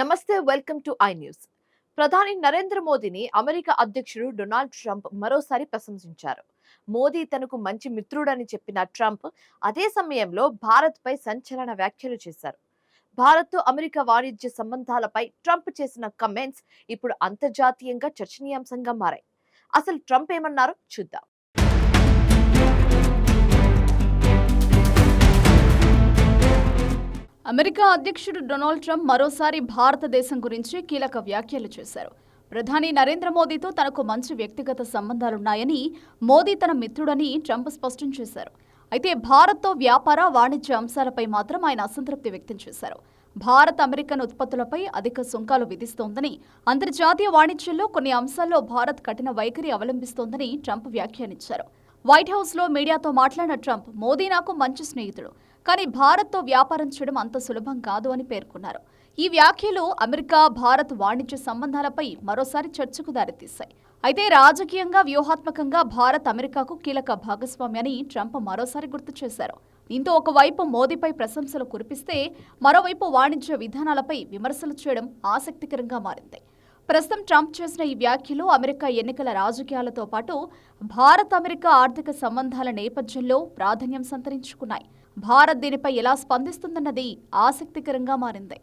నమస్తే welcome to I news. ప్రధాని నరేంద్ర మోదీని అమెరికా అధ్యక్షుడు డొనాల్డ్ ట్రంప్ మరోసారి ప్రశంసించారు. మోదీ తనకు మంచి మిత్రుడని చెప్పిన ట్రంప్ అదే సమయంలో భారత్ పై సంచలన వ్యాఖ్యలు చేశారు. భారత్ అమెరికా వాణిజ్య సంబంధాలపై ట్రంప్ చేసిన కమెంట్స్ ఇప్పుడు అంతర్జాతీయంగా చర్చనీయాంశంగా మారాయి. అసలు ట్రంప్ ఏమన్నారో చూద్దాం. అమెరికా అధ్యక్షుడు డొనాల్డ్ ట్రంప్ మరోసారి భారతదేశం గురించి కీలక వ్యాఖ్యలు చేశారు. ప్రధాని నరేంద్ర మోదీతో తనకు మంచి వ్యక్తిగత సంబంధాలున్నాయని, మోదీ తన మిత్రుడని ట్రంప్ స్పష్టం చేశారు. అయితే భారత్తో వ్యాపార, వాణిజ్య అంశాలపై మాత్రం ఆయన అసంతృప్తి వ్యక్తం చేశారు. భారత్ అమెరికన్ ఉత్పత్తులపై అధిక సుంకాలు విధిస్తోందని, అంతర్జాతీయ వాణిజ్యంలో కొన్ని అంశాల్లో భారత్ కఠిన వైఖరి అవలంబిస్తోందని ట్రంప్ వ్యాఖ్యానించారు. వైట్ హౌస్లో మీడియాతో మాట్లాడిన ట్రంప్, మోదీ నాకు మంచి స్నేహితుడు, కానీ భారత్తో వ్యాపారం చేయడం అంత సులభం కాదు అని పేర్కొన్నారు. ఈ వ్యాఖ్యలు అమెరికా భారత్ వాణిజ్య సంబంధాలపై మరోసారి చర్చకు దారితీశాయి. అయితే రాజకీయంగా, వ్యూహాత్మకంగా భారత్ అమెరికాకు కీలక భాగస్వామి అని ట్రంప్ మరోసారి గుర్తు చేశారు. దీంతో ఒకవైపు మోదీపై ప్రశంసలు కురిపిస్తే, మరోవైపు వాణిజ్య విధానాలపై విమర్శలు చేయడం ఆసక్తికరంగా మారింది. ప్రస్తుతం ట్రంప్ చేసిన ఈ వ్యాఖ్యలు అమెరికా ఎన్నికల రాజకీయాలతో పాటు భారత్ అమెరికా ఆర్థిక సంబంధాల నేపథ్యంలో ప్రాధాన్యం సంతరించుకున్నాయి. భారత్ దీనిపై ఎలా స్పందిస్తుందన్నది ఆసక్తికరంగా మారింది.